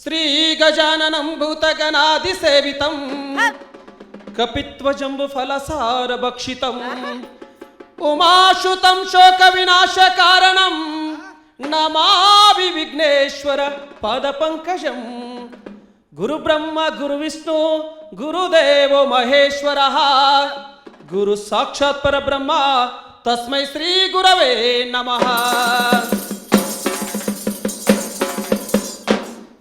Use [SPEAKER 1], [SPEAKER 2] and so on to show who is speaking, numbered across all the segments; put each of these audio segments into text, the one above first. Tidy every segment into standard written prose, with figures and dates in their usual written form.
[SPEAKER 1] ಶ್ರೀ ಗಜಾನನಂ ಭೂತಗಣಾಧಿಸೇವಿತಂ ಕಪಿತ್ವಜಂಬು ಫಲಸಾರ ಭಕ್ಷಿತಂ ಉಮಾಶುತಂ ಶೋಕ ವಿನಾಶ ಕಾರಣಂ ನಮಾಮಿ ವಿಘ್ನೇಶ್ವರ ಪಾದ ಪಂಕಜಂ. ಗುರು ಬ್ರಹ್ಮ ಗುರು ವಿಷ್ಣು ಗುರುದೇವೋ ಮಹೇಶ್ವರ ಗುರು ಸಾಕ್ಷಾತ್ ಪರಬ್ರಹ್ಮ ತಸ್ಮೈ ಶ್ರೀ ಗುರವೇ ನಮಃ.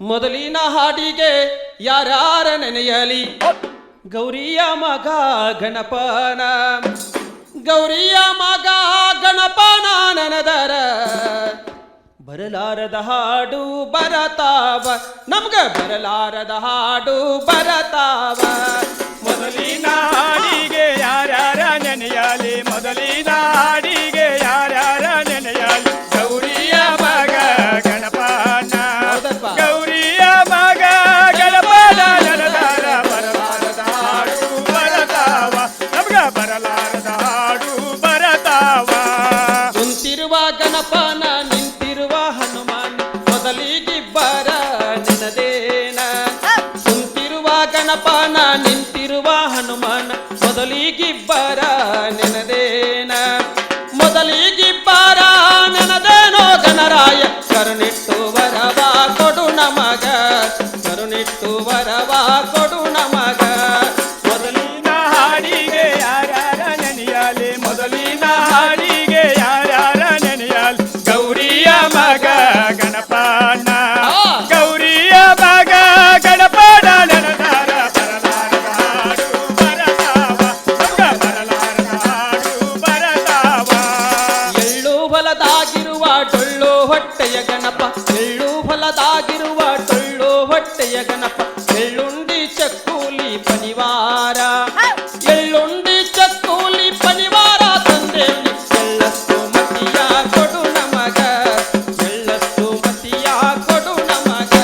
[SPEAKER 1] ಮೊದಲಿನ ಹಾಡಿಗೆ ಯಾರ್ಯಾರ ನೆನೆಯಲಿ ಗೌರಿಯ ಮಗ ಗಣಪನ, ಗೌರಿಯ ಮಗ ಗಣಪನ ನನದರ ಬರಲಾರದ ಹಾಡು ಬರತಾವ, ನಮ್ಗ ಬರಲಾರದ ಹಾಡು ಬರತಾವ.
[SPEAKER 2] ಮೊದಲಿನ ಹಾಡಿಗೆ ಯಾರ್ಯಾರ ನೆನೆಯಲಿ, ಮೊದಲಿನ ಹಾಡಿಗೆ ಯಾರ್ಯಾರ ನೆನೆಯಲಿ ಗೌರಿಯ ಮಗ ಗಣಪನ, ಗೌರಿಯ ಮಗ ಗಣಪನ ನನದರ ಬರಲಾರದ ಹಾಡು ಬರತಾವ, ನಮ್ಗ ಬರಲಾರದ ಹಾಡು ಬರತಾವ.
[SPEAKER 1] ಕುಂತಿರುವ ಗಣಪನ ನಿಂತಿರುವ ಹನುಮಾನ್ ಮೊದಲಿಗಿಬ್ಬರ ನೆನದೇನ, ಕುಂತಿರುವ ಗಣಪನ ನಿಂತಿರುವ ಹನುಮಾನ್ ಮೊದಲಿಗಿಬ್ಬರ ನೆನದೇನ, ಮೊದಲಿಗಿಬ್ಬರ ನೆನದೇನೋ ಗಣರಾಯ ಕರುಣಿಟ್ಟು ವರವ ಕೊಡು ನಮಗ, ಕರುಣಿಟ್ಟು ವರವ ಕೊಡು ನಮಗ.
[SPEAKER 2] ಮೊದಲಿನ ಹಾಡಿಗೆ ಯಾರ್ಯಾರ ನೆನೆಯಲಿ, ಮೊದಲಿನ ಹಾಡಿಗೆ ಯಾರ್ಯಾರ ನೆನೆಯಲಿ ಗೌರಿಯ ಮಗ ಗಣಪನ, ಗೌರಿಯ ಮಗ ಗಣಪನ ನನದರ ಬರಲಾರದ ಹಾಡು ಬರತಾವ, ನಮ್ಗ ಬರಲಾರದ ಹಾಡು ಬರತಾವ.
[SPEAKER 1] ಎಳ್ಳು ಹೊಲದಾಗಿರುವ ಟೊಳ್ಳು ಹೊಟ್ಟೆಯ ಗಣಪ, ಎಳ್ಳು ಹೊಲದಾಗಿರುವ ಟೊಳ್ಳು ಹೊಟ್ಟೆಯ ಗಣಪ, ಎಳ್ಳುಂಡಿ ಚಕ್ಕೂಲಿ ಪನಿವಾರ, ಎಳ್ಳುಂಡಿ ಚಕ್ಕೂಲಿ ಪನಿವಾರ ತಂದೇವಿ ಎಳ್ಳಷ್ಟು ಮತಿಯ ಕೊಡು ನಮಗ, ಎಳ್ಳಷ್ಟು ಮತಿಯ ಕೊಡು ನಮಗ.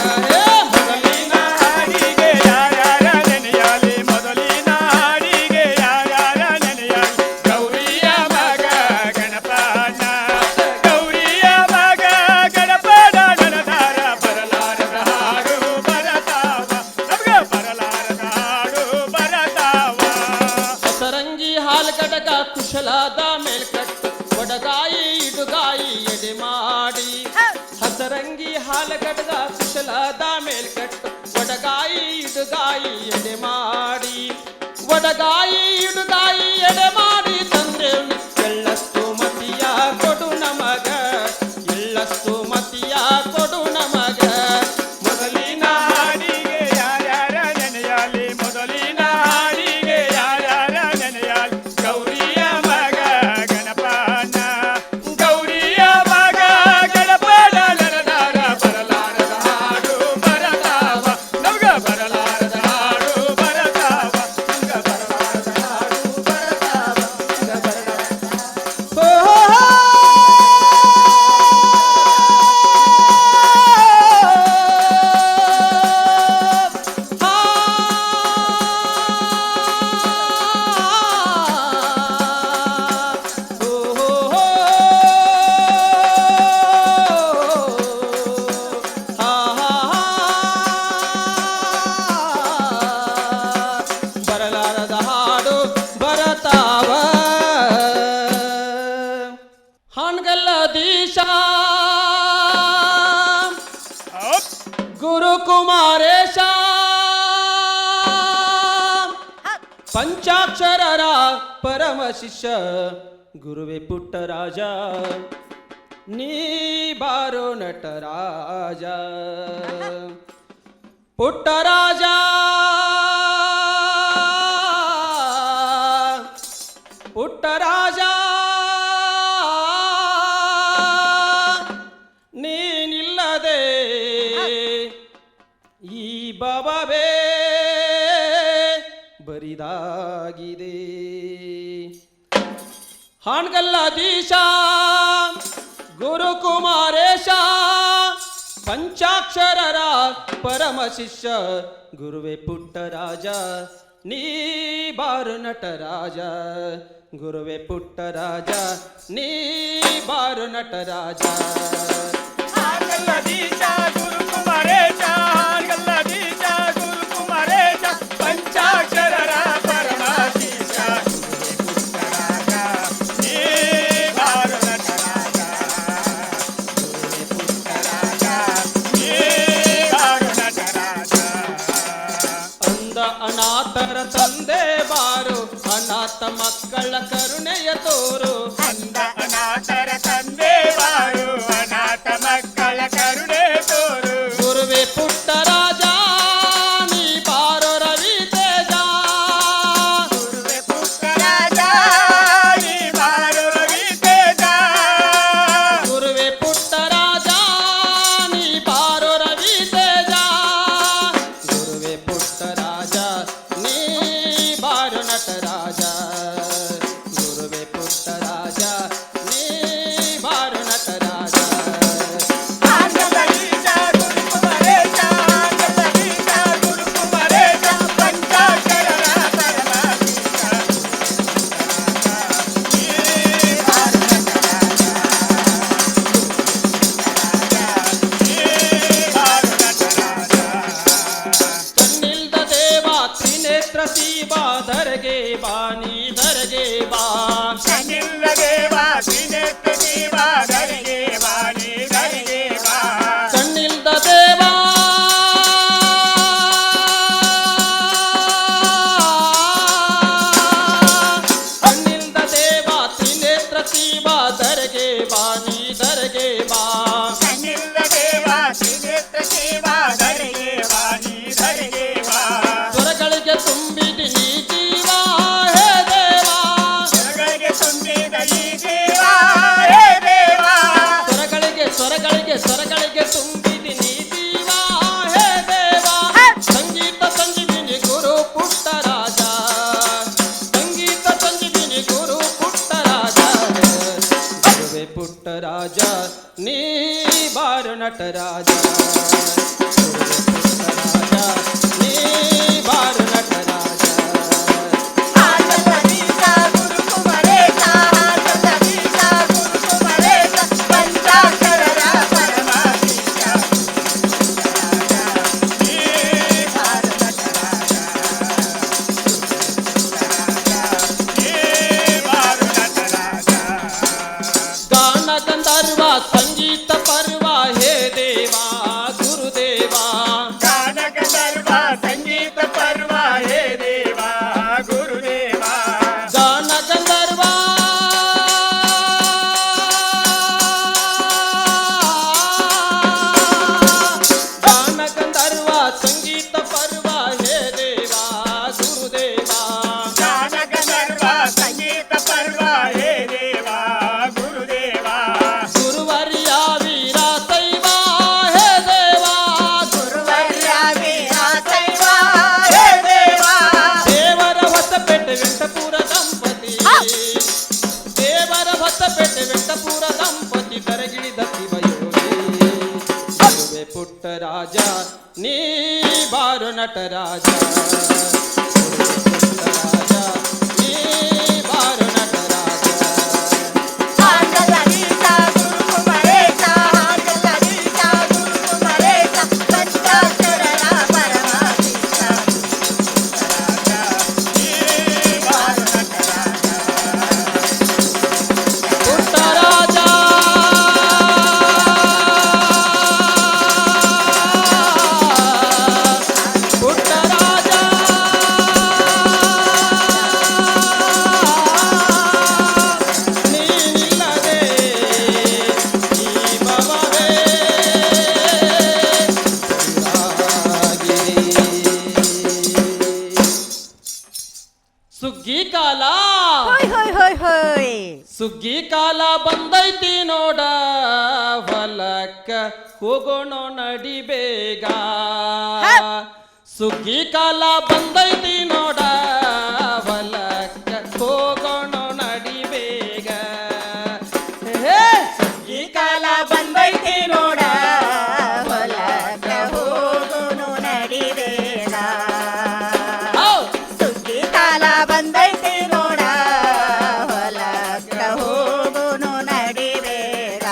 [SPEAKER 2] ಮೊದಲಿನ ಹಾಡಿಗೆ ಯಾರ್ಯಾರ ನೆನೆಯಲಿ, ಮೊದಲಿನ ಹಾಡಿಗೆ ಯಾರ್ಯಾರ ನೆನೆಯಲಿ ಗೌರಿಯ ಮಗ ಗಣಪನ, ಗೌರಿಯ ಮಗ ಗಣಪನ ನನದರ ಬರಲಾರದ ಹಾಡು ಬರತಾವ, ನಮ್ಗ ಬರಲಾರದ ಹಾಡು ಬರತಾವ.
[SPEAKER 1] ಹೊಸರಂಗಿ ಹಾಲ್ಗಡಗ ಕುಶಲಾದ ಮೇಲ್ಕಟ್ಟು ಒಡಗಾಯಿ ಇಡುಗಾಯಿ ಎಡೆ ಮಾಡಿ, ಹಸರಂಗಿ ಹಾಲಗಡಗ ಕುಶಲಾದ ಮೇಲ್ಕಟ್ಟು ಒಡಗಾಯಿ ಇಡುಗಾಯಿ ಎಡೆ ಮಾಡಿ, ಒಡಗಾಯಿ ಇಡುಗಾಯಿ ಎಡೆ ಮಾಡಿ ತಂದೇವಿ ಎಳ್ಳಷ್ಟು ಮತಿಯ ಕೊಡು ನಮಗ, ಎಳ್ಳಷ್ಟು ಮತಿಯ ಕೊಡು ನಮಗ.
[SPEAKER 2] ಮೊದಲಿನ ಹಾಡಿಗೆ ಯಾರ್ಯಾರ ನೆನೆಯಲಿ, ಮೊದಲಿನ ಹಾಡಿಗೆ ಯಾರ್ಯಾರ ನೆನೆಯಲಿ ಗೌರಿಯ ಮಗ ಗಣಪನ, ಗೌರಿಯ ಮಗ ಗಣಪನ ನನದರ ಬರಲಾರದ ಹಾಡು ಬರತಾವ, ನಮ್ಗ ಬರಲಾರದ ಹಾಡು ಬರತಾವ, ನಮ್ಗ ಬರಲಾರದ ಹಾಡು ಬರತಾವ, ನಮ್ಗ ಬರಲಾರದ
[SPEAKER 1] ಹೋ ಹೋ ಹೋ. ಆ. ಹೋ ಹೋ ಹೋ. ಆ ಹಾ ಹಾ. ಬರಲಾರದ ಹಾಡು ಬರತಾವ. ಹಾಣ್ಗಲ್ಲದೀಶ
[SPEAKER 2] ಅಪ್.
[SPEAKER 1] ಗುರು ಕುಮಾರೇಶ ಪಂಚಾಕ್ಷರರ ಪರಮ ಶಿಷ್ಯ ಗುರುವೆ ಪುಟ್ಟರಾಜ, ನೀ ಬಾರೋ ನಟರಾಜ, ಪುಟ್ಟರಾಜ ಪುಟ್ಟರಾಜ ನೀನಿಲ್ಲದೆ ಈ ಬಾಬಾವೇ ಬರಿದಾಗಿದೆ. ಹಾಣ್ಗಲ್ಲದೀಶ ಗುರು ಕುಮಾರೇಶ ಪಂಚಾಕ್ಷರರ ಪರಮ ಶಿಷ್ಯ ಗುರುವೆ ಪುಟ್ಟರಾಜ, ನೀ ಬಾರು ನಟರಾಜ, ಗುರುವೆ ಪುಟ್ಟರಾಜ, ನೀ ಬಾರು ನಟರಾಜ.
[SPEAKER 2] ಹಾಣ್ಗಲ್ಲದೀಶ ಗುರು ಕುಮಾರೇಶ, ಹಾಣ್ಗಲ್ಲದೀಶ
[SPEAKER 1] ಅನಾಥ ಮಕ್ಕಳ ಕರುಣೆಯ ತೋರು
[SPEAKER 2] ಅಂದ ಅನಾಥರ ತಂದೆ ಬಾರು ಅನಾಥ ಮಕ್ಕಳ ಕರುಣೆ ತೋರು
[SPEAKER 1] ಗುರುವೆ ಪುಟ್ಟರಾಜ ನೀ ಬಾರೋ ರವಿ ತೇಜ
[SPEAKER 2] ಗುರುವೆ ಪುಟ್ಟರಾಜ ನೀ ಬಾರೋ ರವಿ ತೇಜ
[SPEAKER 1] ಗುರುವೆ ಪುಟ್ಟರಾಜ ನೀ ಬಾರೋ ರವಿ ತೇಜ ಗುರುವೆ ಪುಟ್ಟರಾಜ ನೀ ಬಾರೋ ನಟರಾಜ ಗುರುವೆ ಪುಟ್ಟರಾಜ ನೀ ಬಾರೋ ನಟರಾಜ
[SPEAKER 2] ಆಂಗಲೀಶ ಗುರುಕುಮರೇಶ ಆಂಗಲೀಶ ಗುರುಕುಮರೇಶ ಪಂಚಾಕ್ಷರರ ಪರಮಾಧೀಶ ನೀ ಬಾರೋ ನಟರಾಜ ನೀ ಬಾರೋ ನಟರಾಜ
[SPEAKER 1] ಕಣ್ಣಿಲ್ದ ದೇವ ತ್ರಿನೇತ್ರ ಶಿವ ಧರೆಗೆ ಬಾ ನೀ ಧರೆಗೆ ಬಾ
[SPEAKER 2] ಕಣ್ಣಿಲ್ಲದೆ ವಾಸಿನೆತ್ತ ಜೀವ ಧರೆಗೆ ವಾಣಿ ಧರೆಗೆ ವಾ
[SPEAKER 1] ಕಣ್ಣಿಲ್ದ ದೇವ ಕಣ್ಣಿಲ್ದ ದೇವ ತ್ರಿನೇತ್ರ ಶಿವ ಧರೆಗೆ ಬಾ ನೀ ಧರೆಗೆ ಬಾ
[SPEAKER 2] ಕಣ್ಣಿಲ್ಲದೆ ವಾಸಿನೆತ್ತ ಜೀವ ಧರೆಗೆ ವಾಣಿ ಧರೆಗೆ ವಾ
[SPEAKER 1] ಸ್ವರಗಳಿಗೆ ತುಂಬಿದಿ ನೀ ಜೀವ ಹೇ ದೇವ
[SPEAKER 2] ಸ್ವರಗಳಿಗೆ ತುಂಬಿದ ಈ ಜೀವ ಹೇ ದೇವ
[SPEAKER 1] ಸ್ವರಗಳಿಗೆ ತುಂಬಿದಿ ನೀ ಜೀವ ಹೇ ದೇವ ಸಂಗೀತ ಸಂಜೀವಿನಿ ಗುರು ಪುಟ್ಟರಾಜ ಸಂಗೀತ ಸಂಜೀವಿನಿ ಗುರು ಪುಟ್ಟರಾಜ ಗುರುವೆ ಪುಟ್ಟರಾಜ ನೀ ಬಾರು ನಟರಾಜ ಗುರುವೆ ಪುಟ್ಟರಾಜ ನೀ ಬಾರು ನಟರಾಜ
[SPEAKER 2] ಆಂಗಲೀಶ ಗುರುಕುಮರೇಶ ಆಂಗಲೀಶ ಗುರುಕುಮರೇಶ ಪಂಚಾಕ್ಷರರ ಪರಮಾಧೀಶ ನೀ ಬಾರೋ ನಟರಾಜ ನೀ ಬಾರೋ ನಟರಾಜ
[SPEAKER 1] ಗಾನ ಗಂಧರ್ವ ಸಂಗೀತ ಪರ್ವ ಹೇ ದೇವ ಗುರುದೇವ
[SPEAKER 2] ಗಾನ ಗಂಧರ್ವ ಸಂಗೀತ ಪರ್ವ ಹೇ ದೇವ ಗುರುದೇವ
[SPEAKER 1] ಗಾನ ಗಂಧರ್ವ ಗಾನ ಗಂಧರ್ವ ಸಂಗೀತ ಪರ್ವ ಹೇ ದೇವ ಗುರುದೇವ
[SPEAKER 2] ಗಾನ ಗಂಧರ್ವ ಸಂಗೀತ ಪರ್ವ ಹೇ ದೇವ ಗುರುದೇವ
[SPEAKER 1] ಗುರುವರ್ಯ ವೀರ ಶೈವ ಹೇ ದೇವ
[SPEAKER 2] ಗುರುವರ್ಯ ವೀರ ಶೈವ ಹೇ ದೇವ
[SPEAKER 1] ದೇವರ ಹೊಸಪೇಟೆ ವೆಂಕಟಪುರ ದಂಪತಿ ದೇವರ ಹೊಸಪೇಟೆ ವೆಂಕಟಪುರ ದಂಪತಿ ಕರಗಿಳಿದ ಶಿವಯೋಗಿ ಗುರುವೆ ಪುಟ್ಟರಾಜ ನೀ ಬಾರು ನಟರಾಜ ಗುರುವೆ ಪುಟ್ಟರಾಜ ನೀ ಬಾರು ನಟರಾಜ
[SPEAKER 2] ಆಂಗಲೀಶ ಗುರುಕುಮರೇಶ ಆಂಗಲೀಶ ಗುರುಕುಮರೇಶ ಪಂಚಾಕ್ಷರರ ಪರಮಾಧೀಶ ನೀ ಬಾರೋ ನಟರಾಜ
[SPEAKER 1] ಪುಟ್ಟರಾಜ ಪುಟ್ಟರಾಜ ನೀನಿಲ್ಲದೆ ಈ ಭವವೇ ಸುಗ್ಗಿ ಕಾಲ
[SPEAKER 3] ಹೋಯ್ ಹೋಯ್ ಹೋಯ್ ಹೋಯ್
[SPEAKER 1] ಸುಗ್ಗಿ ಕಾಲ ಬಂದೈತಿ ನೋಡ ಹೊಲಕ್ಕ ಹೋಗೋಣ ನಡಿ ಬೇಗ ಸುಗ್ಗಿ ಕಾಲ ಬಂದೈತಿ ನೋಡ ಹೊಲಕ್ಕ ಹೋಗೋಣ ನಡಿ ಬೇಗ ಹೇ
[SPEAKER 2] ಈ ಕಾಲ ಬಂದೈತಿ ನೋಡ ಹೊಲಕ್ಕ ಹೋಗುನು ನಡಿಬೇಗ
[SPEAKER 1] ಹೌ
[SPEAKER 2] ಸುಗ್ಗಿ ಕಾಲ ಬಂದೈತಿ ನೋಡ ಹೊಲಕ್ಕ ಹೋಗುನು ನಡಿಬೇಗ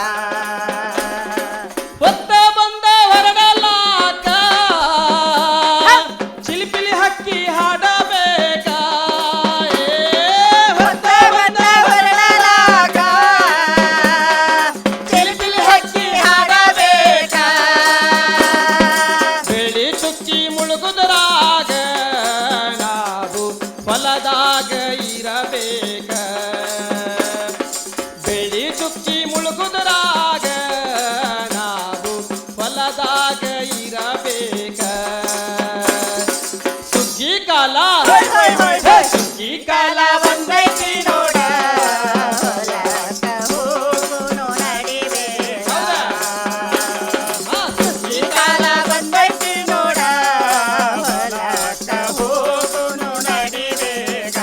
[SPEAKER 1] ಹೊತ್ತ ಬಂದ ಹೊರಡಲಾಕ ಚಿಲಿಪಿಲಿ ಹಕ್ಕಿ ಹಾಡಬೇಕ
[SPEAKER 2] ಹೊತ್ತ ಬಂದ ಹೊರಡಲಾಗ ಚಿಲಿಪಿಲಿ ಹಕ್ಕಿ
[SPEAKER 1] ದಂಡಿ ಚುಕ್ಕಿ ಮುಳುಗುದರಾಗ ನಾವು ಹೊಲದಾಗ ಇರಬೇಕ ಸುಗ್ಗಿ ಕಾಲ
[SPEAKER 2] ಸುಗ್ಗಿ ಕಾಲ ಬಂದೈತಿ ನೋಡ ಹೊಲಕ್ಕ ಹೋಗುನು ನಡಿಬೇಗ ಸುಗ್ಗಿ ಕಾಲ ಬಂದೈತಿ ನೋಡ ಹೊಲಕ್ಕ ಹೋಗುನು ನಡಿಬೇಗ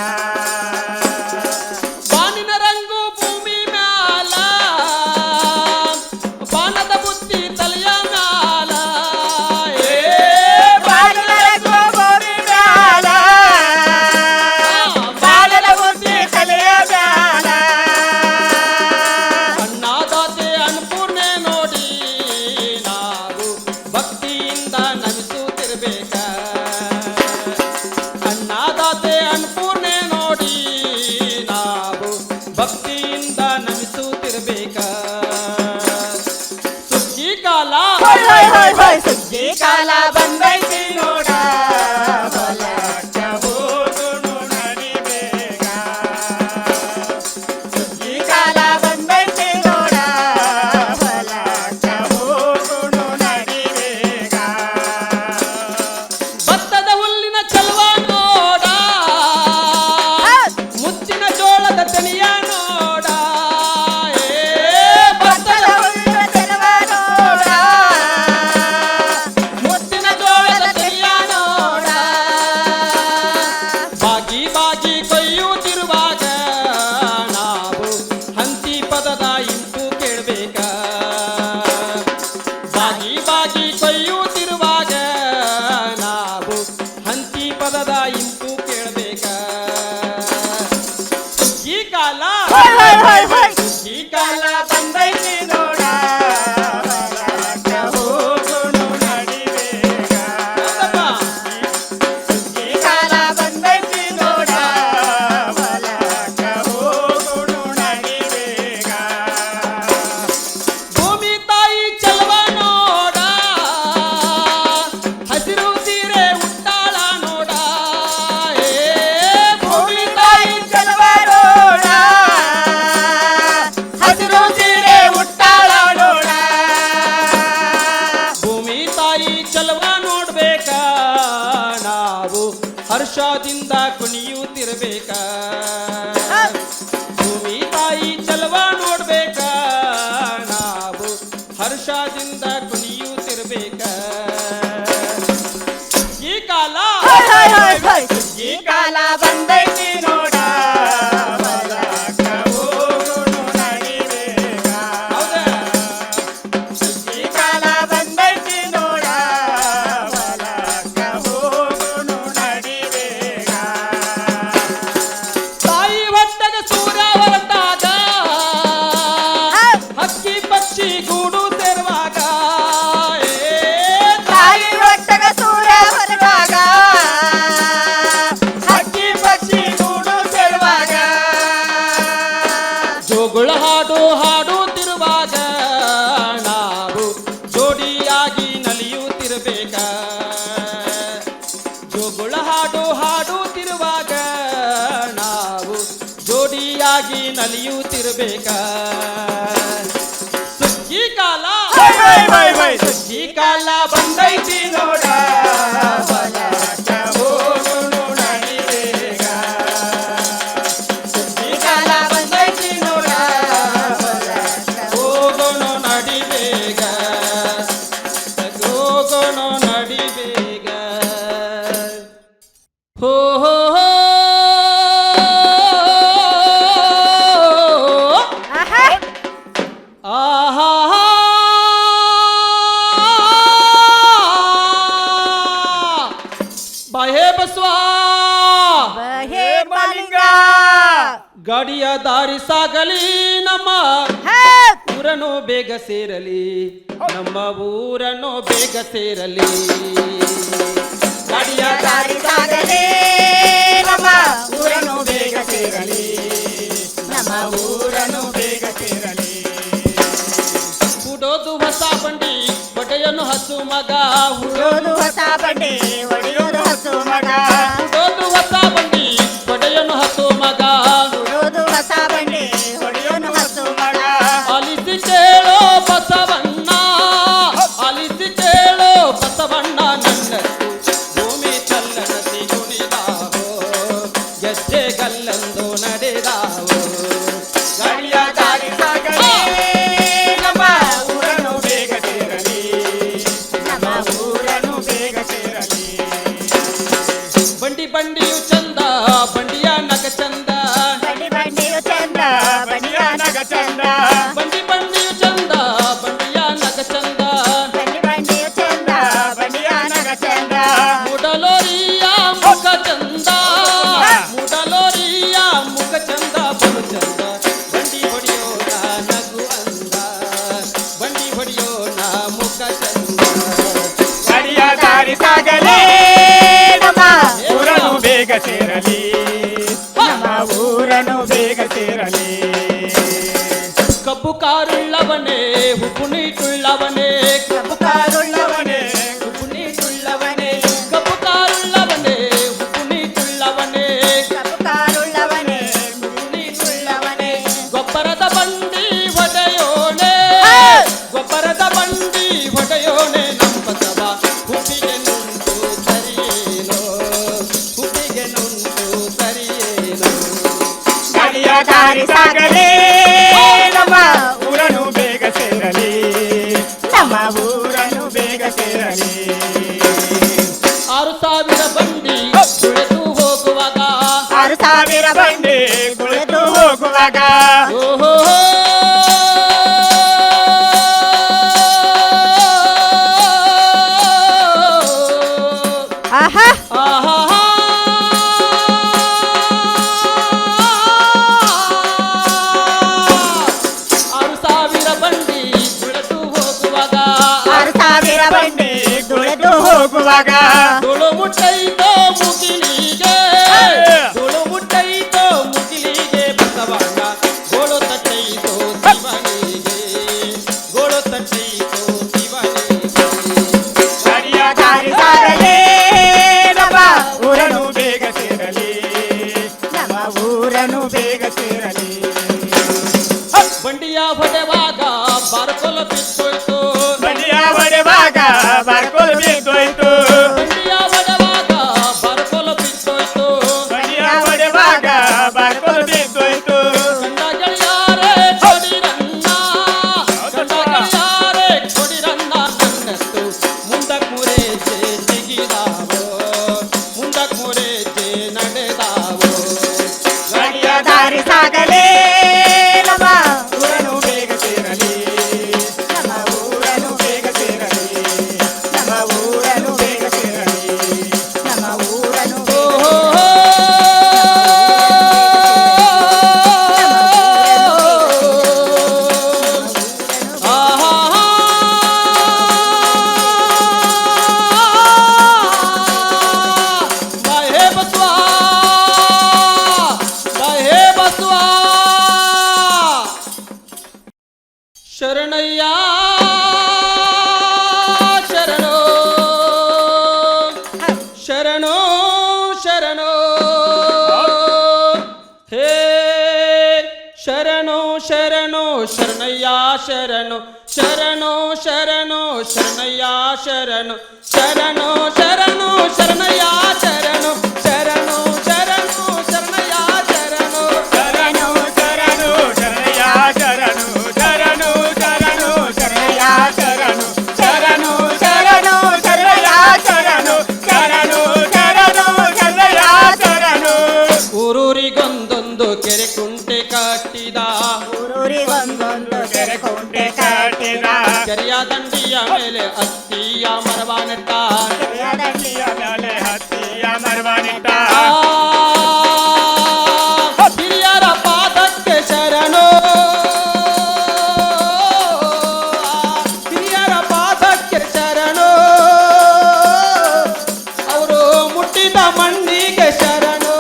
[SPEAKER 1] ಬಾನಿನ ರಂಗು ಭೂಮಿ ಮ್ಯಾಲ ಬಾಣದ ಬುತ್ತಿ ತಲೆಯ ಮ್ಯಾಲ
[SPEAKER 2] ಬಾಲರಗೋ ಗೋರಿ ಮ್ಯಾಲ ಬಾಲರ ಬುದ್ಧಿ ತಲೆಯ ಮ್ಯಾಲ
[SPEAKER 1] ಅಣ್ಣಾದಾತೆ ಅನ್ನಪೂರ್ಣೆ ನೋಡಿ ನಾವು ಭಕ್ತಿಯಿಂದ ನಮಿಸುತ್ತಿರ್ಬೇಕ ಅಣ್ಣಾದಾತೆ ಅನ್ನಪೂರ್ಣೆ ನೋಡಿ ನಾವು ಭಕ್ತಿಯಿಂದ ನಮಿಸುತ್ತಿರ್ಬೇಕ ಸುಗ್ಗಿ ಕಾಲ
[SPEAKER 2] ಸುಗ್ಗಿ ಕಾಲ ಬಂದೈತಿ ನೋಡ ಹೊಲಕ್ಕ ಹೋಗುನು ನಡಿಬೇಗ ಸುಗ್ಗಿ ಕಾಲ ಬಂದೈತಿ ನೋಡ ಹೊಲಕ್ಕ ಹೋಗುನು ನಡಿಬೇಗ
[SPEAKER 1] ಭತ್ತದ ಹುಲ್ಲಿನ ಚಲುವ ನೋಡ ಮುತ್ತಿನ ಜೋಳದ ತನಿಯ ನೋಡ ಭತ್ತದ
[SPEAKER 2] ಹುಲ್ಲಿನ ಚೆಲುವ ನೋಡ
[SPEAKER 1] ಮುತ್ತಿನ ಜೋಳದ ತನಿಯ ನೋಡ ಬಾಗಿ ಬಾಗಿ ಕೊಯ್ಯುತ್ತಿರುವಾಗ ನಾವು ಹಂತಿ ಪದದ ಇಂಪು ಕೇಳಬೇಕ ಬಾಗಿ ಬಾಗಿ ಕೊಯ್ಯುತ್ತಿರುವಾಗ ನಾವು ಹಂತಿ ಪದದ ಇಂಪು ಕೇಳಬೇಕ ಈ ಕಾಲ
[SPEAKER 2] ಈ ಕಾಲ ಬಂದೈತಿ ನೋಡ ಹೊಲಕ್ಕ ಹೋಗುನು ನಡಿಬೇಗ ಈ ಕಾಲ ಬಂದೈತಿ ನೋಡ ಹೊಲಕ್ಕ ಹೋಗುನು ನಡಿಬೇಗ
[SPEAKER 1] ಭೂಮಿ ತಾಯಿ ಚಲವ ನೋಡ ಹಸಿರು ಸೀರೆ ಉಟ್ಟಾಳ ನೋಡ ಭೂಮಿ ತಾಯಿ
[SPEAKER 2] ಚೆಲುವ ನೋಡ ಹಸಿರು ಸೀರೆ ಉಟ್ಟಾಳ ನೋಡ
[SPEAKER 1] ಭೂಮಿ ತಾಯಿ ಚಲವ ನೋಡ್ಬೇಕ ನಾವು ಹರ್ಷದಿಂದ ಕುಣಿಯುತ್ತಿರ್ಬೇಕ ಭೂಮಿ ತಾಯಿ ಚಲವ ನೋಡ್ಬೇಕ ನಾವು ಹರ್ಷದಿಂದ ಕುಣಿಯುತ್ತಿರ್ಬೇಕ ಈ ಕಾಲ
[SPEAKER 2] ಈ ಕಾಲ ಬಂದೈತಿ ನೋಡ ಹೊಲಕ್ಕ ಹೋಗುನು ನಡಿಬೇಗ
[SPEAKER 1] ಹೌದಾ
[SPEAKER 2] ಈ ಕಾಲ ಬಂದೈತಿ ನೋಡ ಹೊಲಕ್ಕ ಹೋಗುನು ನಡಿಬೇಗ
[SPEAKER 1] ತಾಯಿ ಹೊಟ್ಟೆಗೆ ಸೂರ್ಯ ಹೊರಟಾಗ ಹಕ್ಕಿ ಪಕ್ಷಿ ಗೂಡು ತೆರುವಾಗ
[SPEAKER 2] ತಾಯಿ ಹೊಟ್ಟೆಗ ಸೂರ್ಯ ಹೊರಟಾಗ ಹಕ್ಕಿ ಪಕ್ಷಿ ಗೂಡು ಸೇರುವಾಗ
[SPEAKER 1] ಜೋಗುಳ ಹಾಡು ಹಾಡುತ್ತಿರುವಾಗ ನಾವು ಜೋಡಿಯಾಗಿ ನಲಿಯುತ್ತಿರಬೇಕ ಜೋಗುಳ ಹಾಡು ಹಾಡುತ್ತಿರುವಾಗ ನಾವು ಜೋಡಿಯಾಗಿ ನಲಿಯುತ್ತಿರಬೇಕ ಸುಗ್ಗಿ ಕಾಲ ಸುಗ್ಗಿ ಕಾಲ ಬಂದೈತಿ ನೋಡ
[SPEAKER 2] ಹೊಲಕ್ಕ ಹೋಗುನು ನಡಿಬೇಗ ಈ ಕಾಲ ಬಂದೈತಿ ನೋಡ ಹೊಲಕ್ಕ
[SPEAKER 1] ಹೋಗೋಣ ನಡಿಬೇಗ ಹೋಗೋಣ ನಡಿಬೇಗ ಹೋ ಹೋ ಹೋ.
[SPEAKER 3] ಆಹಾ
[SPEAKER 1] ಆಹಾ ಬಾಹೇ ಬಸವ
[SPEAKER 3] ಬಹೇ ಮಾಲಿಂಗ
[SPEAKER 1] ಗಾಡಿಯ ದಾರಿ ಸಾಗಲಿ ನಮ್ಮ
[SPEAKER 3] ಹೌದ್.
[SPEAKER 1] ಊರನ್ನು ಬೇಗ ಸೇರಲಿ ನಮ್ಮ ಊರನ್ನು ಬೇಗ ಸೇರಲಿ ಗಾಡಿಯ
[SPEAKER 2] ದಾರಿ ಸಾಗಲಿ ನಮ್ಮ ಊರನ್ನು ಬೇಗ ಸೇರಲಿ ನಮ್ಮ ಊರನ್ನು ಬೇಗ ಸೇರಲಿ
[SPEAKER 1] ಹುಡೋದು ಹೊಸ ಬಂಡಿ ಬಟೆಯನ್ನು ಹಸು ಮಗ
[SPEAKER 2] ಹುಡೋದು ಹೊಸ ಬಂಡಿ ಹೊಡೆಯೋದು ಹಸು ಮಗ
[SPEAKER 1] ಹುಡೋದು ಹೊಸ ಬಂಡಿ ಬಟೆಯನ್ನು ಹಸು ಮಗ
[SPEAKER 2] ಹುಡೋದು ಹೊಸ ಬಂಡಿ ಹೊಡೆಯೋನು ಹಸು ಮಗ
[SPEAKER 4] ಸೇರಲಿ ನಮ್ಮ ಊರನು ಬೇಗ ಸೇರಲಿ
[SPEAKER 1] ಕಬ್ಬು ಕಾರುಳ್ಳವನೇ ಉಪ್ಪು ನೀಟುಳ್ಳವನೇ
[SPEAKER 4] ಕಬ್ಬು ಕಾರುಳ್ಳವನೇ
[SPEAKER 1] ಉಪ್ಪು ನೀಟುಳ್ಳವನೇ ಕಬ್ಬು ಕಾರುಳ್ಳವನೇ ಉಪ್ಪು ನೀಟುಳ್ಳವನೇ
[SPEAKER 2] ಕಬ್ಬು ಕಾರುಳ್ಳವನೇ
[SPEAKER 1] ಉಪ್ಪು ನೀಟುಳ್ಳವನೇ
[SPEAKER 2] ಉಳ್ಳವನೇ
[SPEAKER 1] ಗೊಬ್ಬರದ ಬಂಡಿ ಹೊಡೆಯೋಣೆ ಗೊಬ್ಬರದ ಬಂಡಿ ಹೊಡೆಯೋಣೆ ನಮ್ಮ ಬಸವ ಹುಬ್ಬಿಗೆ ನುಂಟು ಸರಿಯೇನೋ ಹುಬ್ಬಿಗೆ ನುಂಟು ಸರಿಯೇನೋ
[SPEAKER 4] ಗಾಡಿಯ ದಾರಿ ಸಾಗಲಿ ನಮ್ಮ ಊರನು ಬೇಗ ಸೇರಲಿ ನಮ್ಮ ಊರನು ಬೇಗ ಸೇರಲಿ
[SPEAKER 1] 6,000 ಬಂಡಿ ತುಳಿದು ಹೋಗುವಾಗ
[SPEAKER 4] 6,000 ಬಂಡಿ ಕುಳಿತು ಹೋಗುವಾಗ
[SPEAKER 1] ಓಹೋ
[SPEAKER 3] ಆಹಾ
[SPEAKER 1] ಆಹಾ 6,000 ಬಂಡಿ ತುಳಿದು ಹೋಗುವಾಗ
[SPEAKER 4] 6,000 ಬಂಡಿ ತುಳಿದು ಹೋಗುವಾಗ
[SPEAKER 1] ತುಳು ಮುಟ್ಟೈತೋ ಮುಗಿಲಿಗೆ ತುಳು ಮುಟ್ಟೈತೋ ಮುಗಿಲಿಗೆ ಬಸವಣ್ಣ ಗೋಳು ತಟ್ಟೈತೋ ಶಿವನಿಗೆ ಗೋಳು ತಟ್ಟೈತೋ ಶಿವನಿಗೆ
[SPEAKER 4] ಗಾಡಿಯ ದಾರಿ ಸಾಗಲಿ ನಮ್ಮ ಊರನು ಬೇಗ ಸೇರಲಿ ನಮ್ಮ ಊರನು ಬೇಗ ಸೇರಲಿ
[SPEAKER 1] ಬಂಡಿಯ ಹೊಡೆವಾಗ ಬಾರ್ಕೊಲ ಬಿದ್ದೋಯ್ತು
[SPEAKER 4] ಬಂಡಿಯ ಹೊಡೆವಾಗ ಬಾರ್ಕೋಲು ಬಿದ್ದೋಯ್ತು
[SPEAKER 1] ಬಂಡಿಯ ಹೊಡೆವಾಗ ಬಾರ್ಕೊಲ ಬಿದ್ದೋಯ್ತು
[SPEAKER 4] ಬಂಡಿಯ ಹೊಡೆವಾಗ ಬಾರ್ಕೋಲು ಬಿದ್ದೋಯ್ತು
[SPEAKER 1] ಗಂಡ ಗೆಳೆಯಾರೆ ಕೊಡಿರನ್ನ ಗಂಡ ಗೆಳೆಯಾರೆ ಕೊಡಿರನ್ನ ನನ್ನತ್ತು ಮುಂದಕ್ ಮುರೇಜೆ ಜಿಗಿದಾವೋ ಮುಂದಕ್ ಮುರೇಜೆ ನಡೆದಾವೋ
[SPEAKER 4] ಗಾಡಿಯ ದಾರಿ ಸಾಗಲಿ ನಮ್ಮ ಊರನು ಬೇಗ ಸೇರಲಿ ನಮ್ಮ ಊರನು ಬೇಗ ಸೇರಲಿ ನಮ್ಮ ಊರನು ಬೇಗ ಸೇರಲಿ
[SPEAKER 2] ನಮ್ಮ ಊರನು
[SPEAKER 1] ಓಹೋ ಆಹಾ ಬಾಹೇ ಬಸವಾ ಬಾಹೇ ಬಸವಾ ಶರಣಯ್ಯ ಶರಣೋ ಶರಣೋ ಶರಣೋ ಹೇ ಶರಣೋ ಶರಣೋ ಶರಣಯ್ಯ ಶರಣೋ ಶರಣೋ ಶರಣೋ ಶರಣಯ್ಯ ಶರಣೋ ಶರಣೋ ಶರಣೋ ಶರಣಯ್ಯ ಶರಣೋ ಶರಣೋ ಶರಣೋ ಶರಣಯ್ಯ ಶರಣೋ
[SPEAKER 4] ಶರಣು ಶರಣು ಶರಣಯ್ಯ ಶರಣು ಶರಣು ಶರಣು ಶರಣಯ್ಯ ಶರಣು ಶರಣು ಶರಣು ಶರಣಯ್ಯ ಶರಣು ಶರಣು ಶರಣು ಶರಣಯ್ಯ ಶರಣು
[SPEAKER 1] ಊರೂರಿಗೊಂದೊಂದು ಕೆರೆ ಕುಂಟೆ ಕಟ್ಟಿದ
[SPEAKER 2] ಊರೂರಿಗೊಂದೊಂದು
[SPEAKER 4] ಕೆರೆ ಕುಂಟೆ ಕಟ್ಟಿದ
[SPEAKER 1] ಕೆರೆಯ ದಂಡಿಯ ಮೇಲೆ ಅತ್ತಿಯ ಮರವ ನೆಟ್ಟ
[SPEAKER 2] ದಂಡಿಯ
[SPEAKER 4] ಮೇಲೆ ಹತ್ತಿಯ ಮರವನಿಟ್ಟ
[SPEAKER 1] ಹಿರಿಯರ ಪಾದಕ್ಕೆ ಶರಣೋ ಹಿರಿಯರ ಪಾದಕ್ಕೆ ಶರಣೋ ಅವರು ಮುಟ್ಟಿದ ಮಣ್ಣಿಗೆ ಶರಣೋ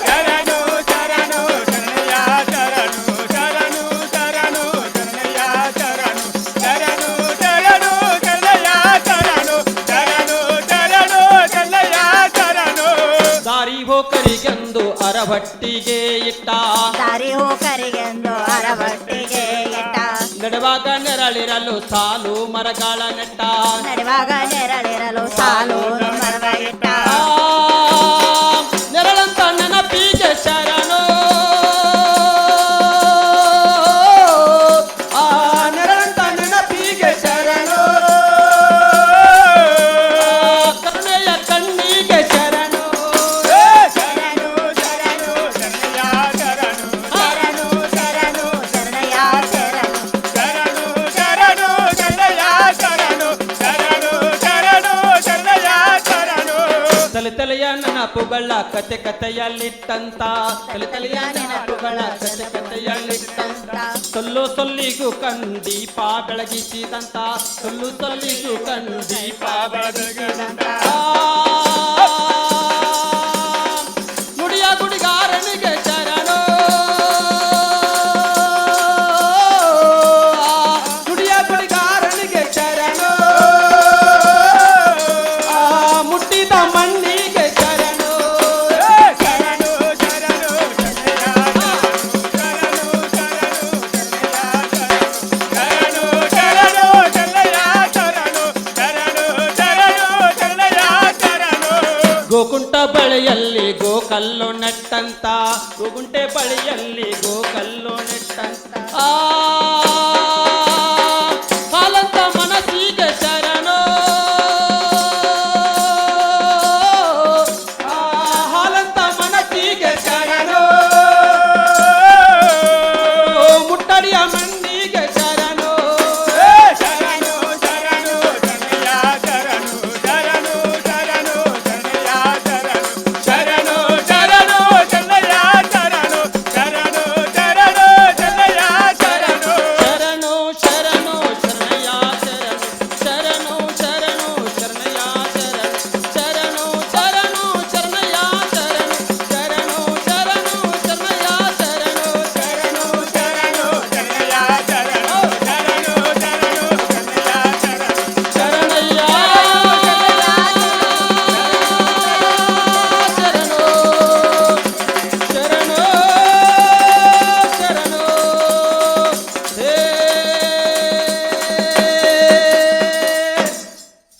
[SPEAKER 4] ಶರಣು ಶರಣು ಶರಣಯ್ಯ ಶರಣು ಶರಣು ಶರಣು ಶರಣಯ್ಯ ಶರಣು ಶರಣು ಶರಣು ಶರಣಯ್ಯ ಶರಣು ಶರಣು ಶರಣು ಶರಣಯ್ಯ ಶರಣು
[SPEAKER 1] ದಾರಿ ಹೋಕರಿಗೆಂದು ಅರಭಟ್ಟಿಗೆ ಇಟ್ಟ
[SPEAKER 2] ದಾರಿ ಹೋಕರಿಗೆಂದು ಅರಬಟ್ಟಿಗೆ ಇಟ್ಟ
[SPEAKER 1] ನಡೆವಾಗ ನೆರಳಿರಲು ಸಾಲು ಮರಗಳ ನೆಟ್ಟ
[SPEAKER 2] ನಡೆವಾಗ ನೆರಳಿರಲು ಸಾಲು ಮರವ ಇಟ್ಟ
[SPEAKER 1] ಆ, ನೆರಳಂತ ನೆನಪಿಗೆ ಶರಣೋ ಆ ನೆರಳಂತ ನೆನಪಿಗೆ ಶರಣೋ ಆ, ಕರುಣೆಯ ಕಣ್ಣಿಗೆ ಶರಣೋ
[SPEAKER 4] ಶರಣು ಶರಣು ಶರಣಯ್ಯ ಶರಣು ಶರಣು ಶರಣು
[SPEAKER 2] ಶರಣಯ್ಯ ಶರಣು
[SPEAKER 4] ಶರಣು ಶರಣು ಶರಣಯ್ಯ ಶರಣು ಶರಣು ಶರಣು ಶರಣಯ್ಯ ಶರಣು
[SPEAKER 1] ತಲೆ ತಲೆಯ ನೆನಪುಗಳ ಕತೆ ಕತೆಯಲ್ಲಿಟ್ಟಂತ ತಲೆ ತಲೆಯ ನೆನಪುಗಳ ಕತೆ ಕತೆಯಲ್ಲಿಟ್ಟಂತ ಸೊಲ್ಲು ಸೊಲ್ಲಿಗೂ ಕಂದೀಪ ಬೆಳಗಿಸಿದಂತ ಸೊಲ್ಲು ಸೊಲ್ಲಿಗೂ ಕಂದೀಪ ಬೆಳಗಿಸಿದಂತ ಕಲ್ಲು ನೆಟ್ಟಂತ ಗುಗುಂಟೆ ಬಳಿಯಲ್ಲಿ ಗೋಕಲ್ಲ